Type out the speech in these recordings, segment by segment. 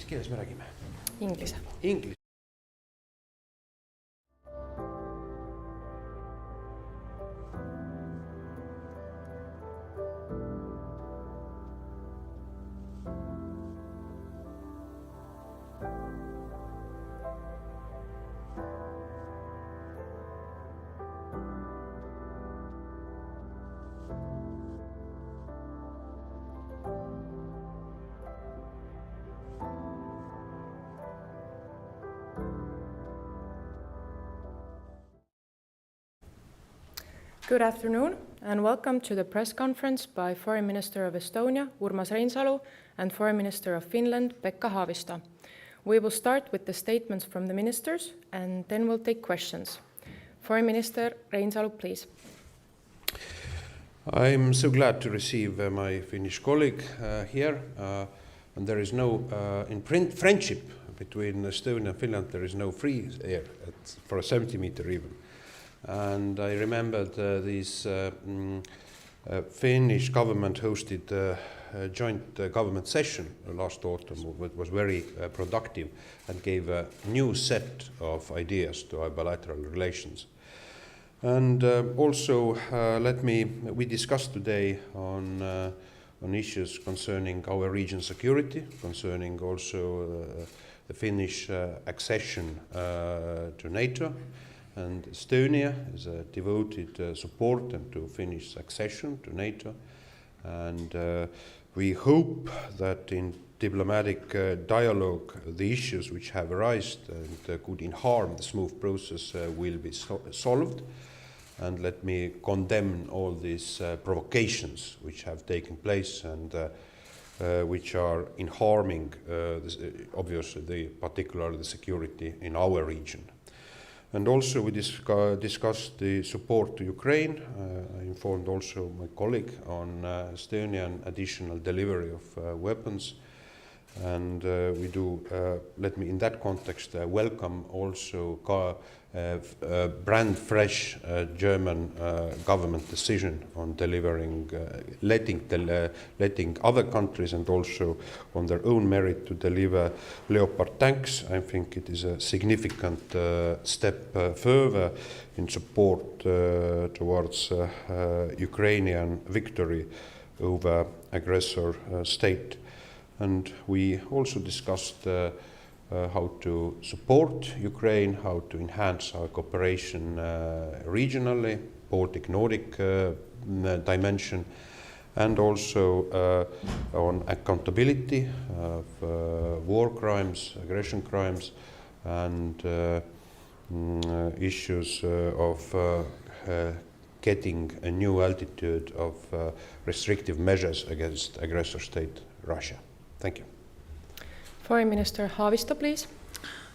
mis keeles me räägime? Inglise. Inglise. Good afternoon and welcome to the press conference by Foreign Minister of Estonia, Urmas Reinsalu, and Foreign Minister of Finland, Pekka Haavisto. We will start with the statements from the ministers and then we'll take questions. Foreign Minister Reinsalu, please. I'm so glad to receive my Finnish colleague here. And there is no, in friendship between Estonia and Finland, there is no free air for a centimeter even. And I remembered this Finnish government hosted a joint government session last autumn, which was very productive and gave a new set of ideas to our bilateral relations. And also, we discussed today on issues concerning our region security, concerning also the Finnish accession to NATO. And Estonia is a devoted supporter to Finnish accession to NATO. And we hope that in diplomatic dialogue, the issues which have arisen and could harm the smooth process will be solved. And let me condemn all these provocations which have taken place and which are harming, obviously, particularly the security in our region. And also we discussed the support to Ukraine. I informed also my colleague on Estonian additional delivery of weapons. And we do, let me in that context welcome also brand fresh German government decision on delivering, letting other countries and also on their own merit to deliver Leopard tanks. I think it is a significant step further in support towards Ukrainian victory over aggressor state. And we also discussed how to support Ukraine, how to enhance our cooperation regionally, Baltic-Nordic dimension, and also on accountability of war crimes, aggression crimes, and issues of getting a new altitude of restrictive measures against aggressor state Russia. Thank you. Foreign Minister Haavisto, please.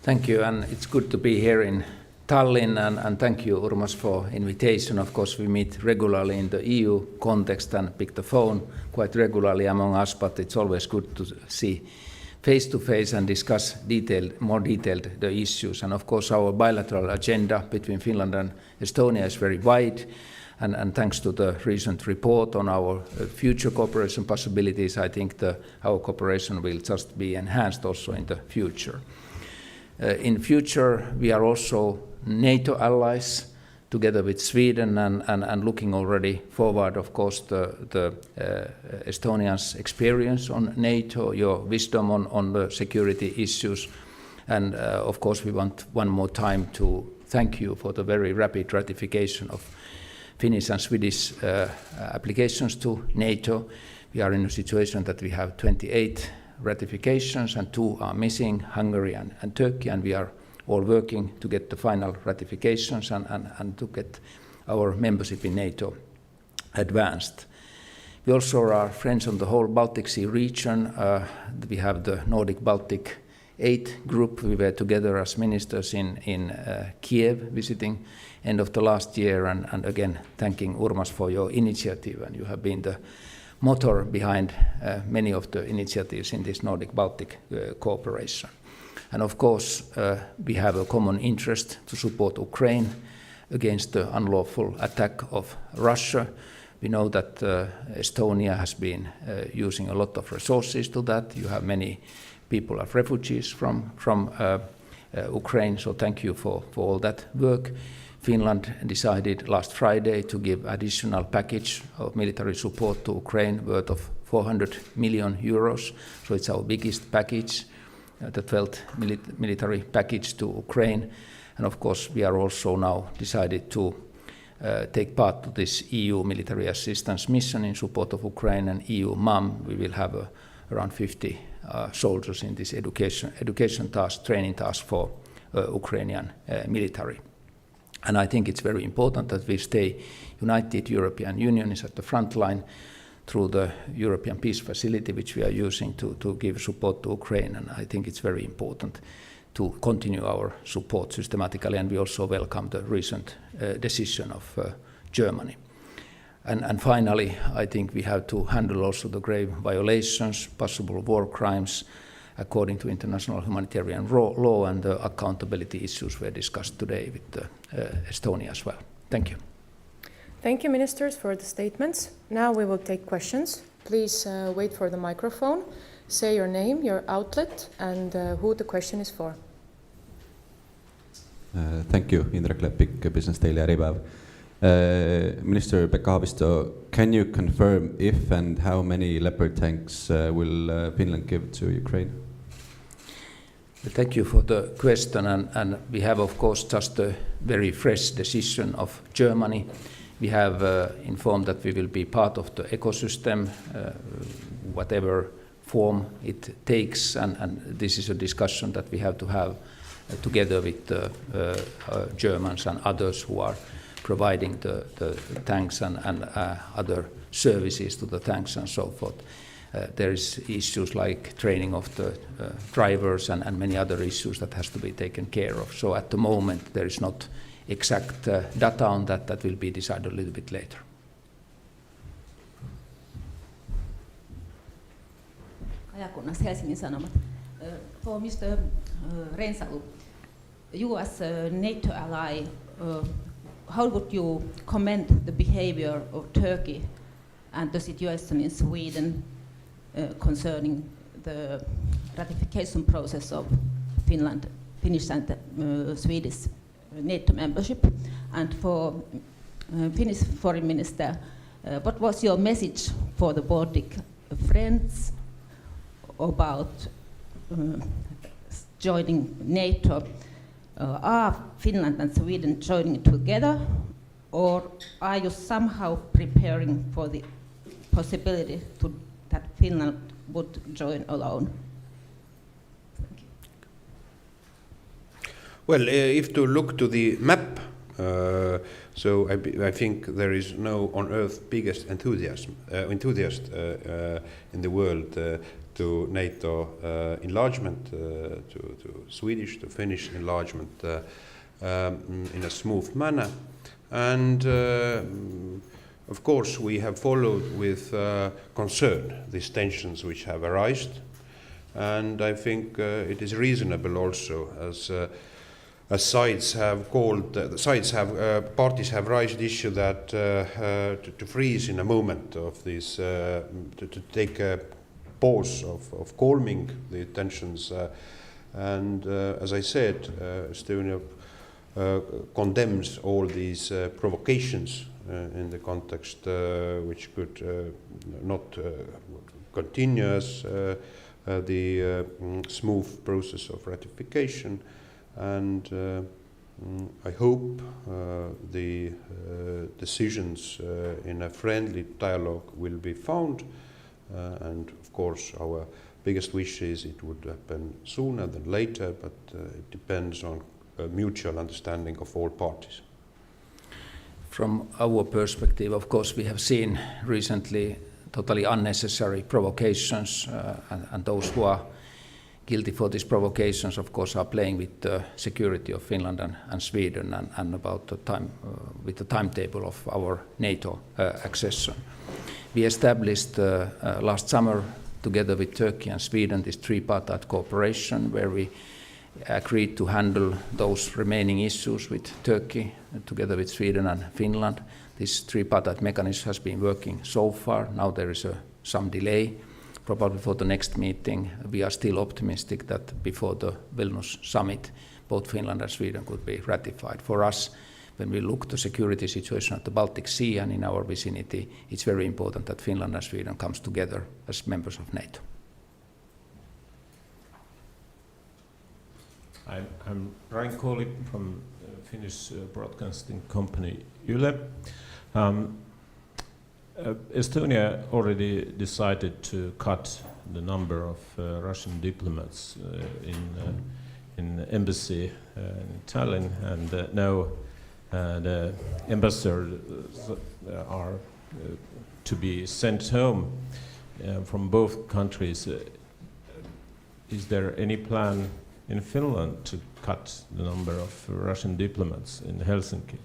Thank you, and it's good to be here in Tallinn, and thank you, Urmas, for invitation. Of course, we meet regularly in the EU context and pick the phone quite regularly among us, but it's always good to see face-to-face and discuss more detailed the issues. And of course, our bilateral agenda between Finland and Estonia is very wide. And thanks to the recent report on our future cooperation possibilities, I think our cooperation will just be enhanced also in the future. In future, we are also NATO allies together with Sweden and looking already forward, of course, the Estonians' experience on NATO, your wisdom on the security issues. And of course, we want one more time to thank you for the very rapid ratification of Finnish and Swedish applications to NATO. We are in a situation that we have 28 ratifications and 2 are missing, Hungary and Turkey, and we are all working to get the final ratifications and to get our membership in NATO advanced. We also are friends on the whole Baltic Sea region. We have the Nordic-Baltic 8 group. We were together as ministers in Kiev visiting end of the last year, and again thanking Urmas for your initiative, and you have been the motor behind many of the initiatives in this Nordic-Baltic cooperation. And of course we have a common interest to support Ukraine against the unlawful attack of Russia. We know that Estonia has been using a lot of resources to that. You have many people of refugees from Ukraine. So thank you for all that work. Finland decided last Friday to give additional package of military support to Ukraine worth of 400 million euros. So it's our biggest package, the 12th military package to Ukraine. And of course, we are also now decided to take part to this EU military assistance mission in support of Ukraine and EU MAM. We will have around 50 soldiers in this education task, training task for Ukrainian military. And I think it's very important that we stay united. European Union is at the front line through the European Peace Facility, which we are using to give support to Ukraine. And I think it's very important to continue our support systematically. And we also welcome the recent decision of Germany. And finally, I think we have to handle also the grave violations, possible war crimes, according to international humanitarian law, and the accountability issues were discussed today with Estonia as well. Thank you. Thank you, ministers, for the statements. Now we will take questions. Please wait for the microphone. Say your name, your outlet, and who the question is for. Thank you, Indrek Lepik, Business Daily Äripäev. Minister Pekka Haavisto, can you confirm if and how many Leopard tanks will Finland give to Ukraine? Thank you for the question, and we have of course just a very fresh decision of Germany. We have informed that we will be part of the ecosystem, whatever form it takes, and this is a discussion that we have to have together with the Germans and others who are providing the tanks and other services to the tanks and so forth. There is issues like training of the drivers and many other issues that has to be taken care of. So at the moment there is not exact data on that. That will be decided a little bit later. Ajakunnas Helsingin Sanomat. For Mr. Reinsalu, you as a NATO ally, how would you comment the behavior of Turkey and the situation in Sweden concerning the ratification process of Finnish and Swedish NATO membership? And for Finnish Foreign Minister, what was your message for the Baltic friends about joining NATO? Are Finland and Sweden joining together, or are you somehow preparing for the possibility that Finland would join alone? Thank you. Well, if to look to the map, so I think there is no on earth biggest enthusiast in the world to NATO enlargement, to Swedish, to Finnish enlargement in a smooth manner. And of course we have followed with concern these tensions which have arisen. And I think it is reasonable also, as sides have called, parties have raised the issue that to freeze in a moment of this, to take a pause of calming the tensions, and as I said, Estonia condemns all these provocations in the context which could not continue as the smooth process of ratification, and I hope the decisions in a friendly dialogue will be found. And of course our biggest wish is it would happen sooner than later, but it depends on a mutual understanding of all parties. From our perspective, of course, we have seen recently totally unnecessary provocations, and those who are guilty for these provocations, of course, are playing with the security of Finland and Sweden, and about the time, with the timetable of our NATO accession. We established last summer, together with Turkey and Sweden, this tripartite cooperation, where we agreed to handle those remaining issues with Turkey, together with Sweden and Finland. This tripartite mechanism has been working so far. Now there is some delay, probably for the next meeting, we are still optimistic that before the Vilnius summit, both Finland and Sweden could be ratified. For us, when we look at the security situation at the Baltic Sea and in our vicinity, it's very important that Finland and Sweden comes together as members of NATO. I'm Ryan Kohli from Finnish broadcasting company Yle. Estonia already decided to cut the number of Russian diplomats in embassy in Tallinn, and now the ambassadors are to be sent home from both countries. Is there any plan in Finland to cut the number of Russian diplomats in Helsinki?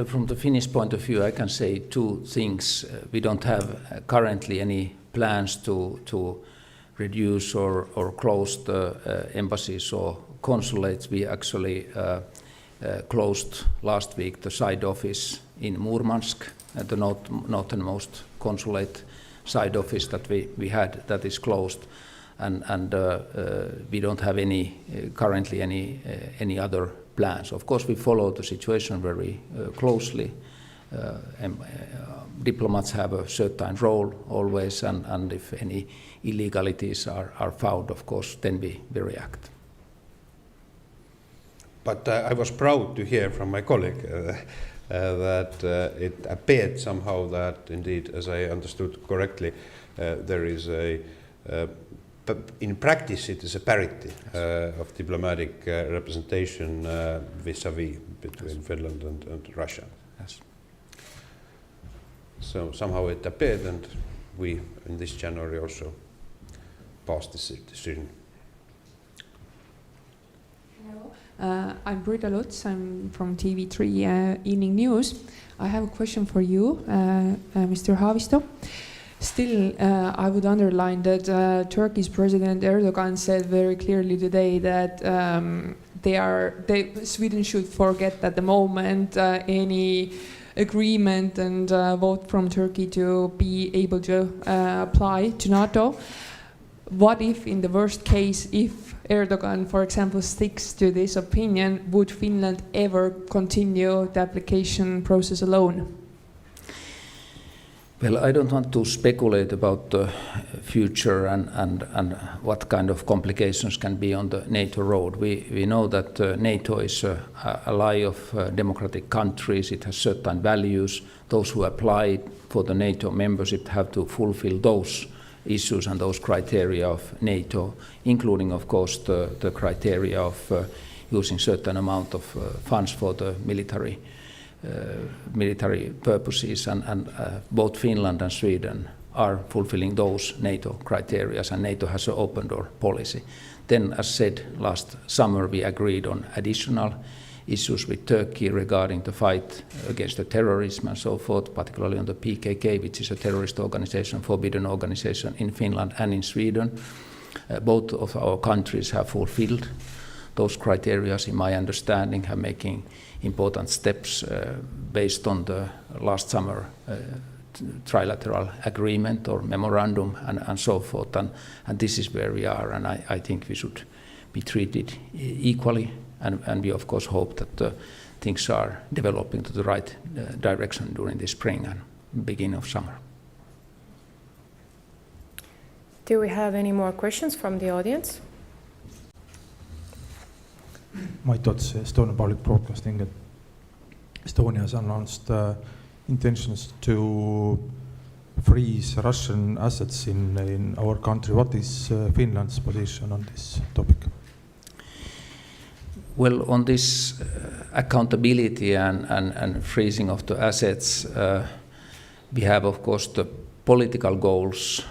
From the Finnish point of view, I can say two things. We don't have currently any plans to reduce or close the embassies or consulates. We actually closed last week the side office in Murmansk, at the northernmost consulate side office that we had, that is closed. And we don't have currently any other plans. Of course, we follow the situation very closely. Diplomats have a certain role always, and if any illegalities are found, of course, then we react. But I was proud to hear from my colleague that it appeared somehow that indeed, as I understood correctly, there is in practice it is a parity of diplomatic representation vis-à-vis between Finland and Russia. Yes. So somehow it appeared, and we in this January also passed this decision. I'm Britta Lutz, I'm from TV3 Evening News. I have a question for you, Mr. Haavisto. Still, I would underline that Turkey's President Erdogan said very clearly today that Sweden should forget at the moment any agreement and vote from Turkey to be able to apply to NATO. What if, in the worst case, if Erdogan, for example, sticks to this opinion, would Finland ever continue the application process alone? Well, I don't want to speculate about the future and what kind of complications can be on the NATO road. We know that NATO is a ally of democratic countries. It has certain values. Those who apply for the NATO membership have to fulfill those issues and those criteria of NATO, including, of course, the criteria of using certain amount of funds for the military purposes, and both Finland and Sweden are fulfilling those NATO criteria, and NATO has an open door policy. Then, as said, last summer we agreed on additional issues with Turkey regarding the fight against the terrorism and so forth, particularly on the PKK, which is a terrorist organization, forbidden organization in Finland and in Sweden. Both of our countries have fulfilled those criteria, in my understanding, have making important steps based on the last summer trilateral agreement or memorandum and so forth. And this is where we are, and I think we should be treated equally. And we, of course, hope that things are developing to the right direction during the spring and beginning of summer. Do we have any more questions from the audience? Mait Ots, Estonian Public Broadcasting. Estonia has announced intentions to freeze Russian assets in our country. What is Finland's position on this topic? Well, on this accountability and freezing of the assets, we have, of course, the political goals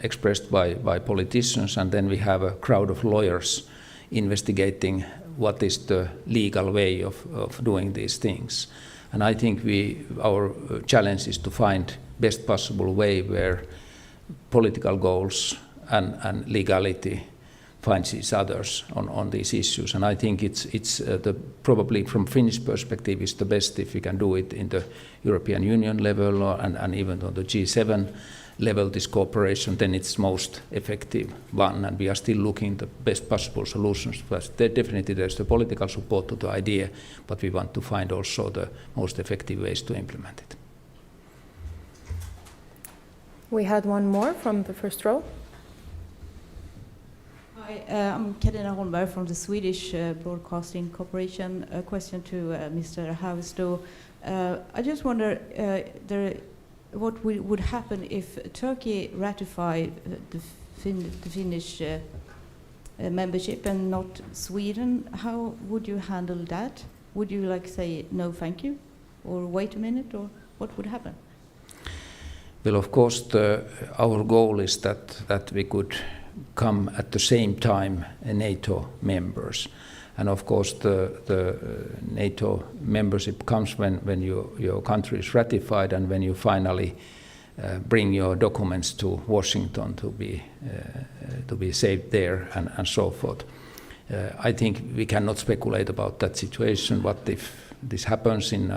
expressed by politicians, and then we have a crowd of lawyers investigating what is the legal way of doing these things. And I think our challenge is to find best possible way where political goals and legality finds each others on these issues. And I think it's probably from Finnish perspective is the best if we can do it in the European Union level and even on the G7 level this cooperation, then it's most effective one, and we are still looking the best possible solutions. But definitely there's the political support to the idea, but we want to find also the most effective ways to implement it. We had one more from the first row. Hi, I'm Karina Holmberg from the Swedish Broadcasting Corporation. A question to Mr. Haavisto. I just wonder what would happen if Turkey ratified the Finnish membership and not Sweden. How would you handle that? Would you like say no thank you, or wait a minute, or what would happen? Well, of course, our goal is that we could come at the same time NATO members. And of course, the NATO membership comes when your country is ratified and when you finally bring your documents to Washington to be saved there and so forth. I think we cannot speculate about that situation. What if this happens in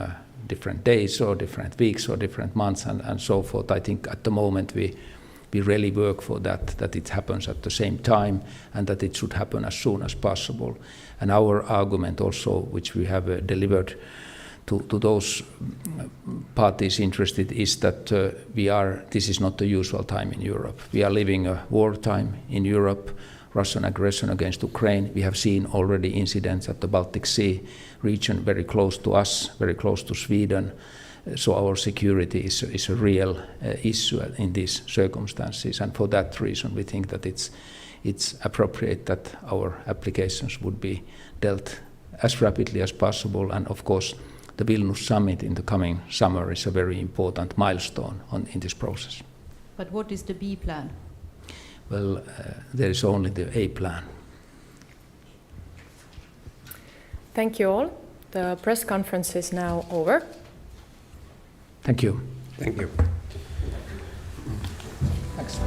different days or different weeks or different months and so forth? I think at the moment we really work for that it happens at the same time and that it should happen as soon as possible. And our argument also, which we have delivered to those parties interested, is that this is not the usual time in Europe. We are living a wartime in Europe, Russian aggression against Ukraine. We have seen already incidents at the Baltic Sea region very close to us, very close to Sweden. So our security is a real issue in these circumstances, and for that reason we think that it's appropriate that our applications would be dealt as rapidly as possible. And of course, the Vilnius summit in the coming summer is a very important milestone in this process. But what is the B plan? Well, there is only the A plan. Thank you all. The press conference is now over. Thank you. Thank you. Thanks.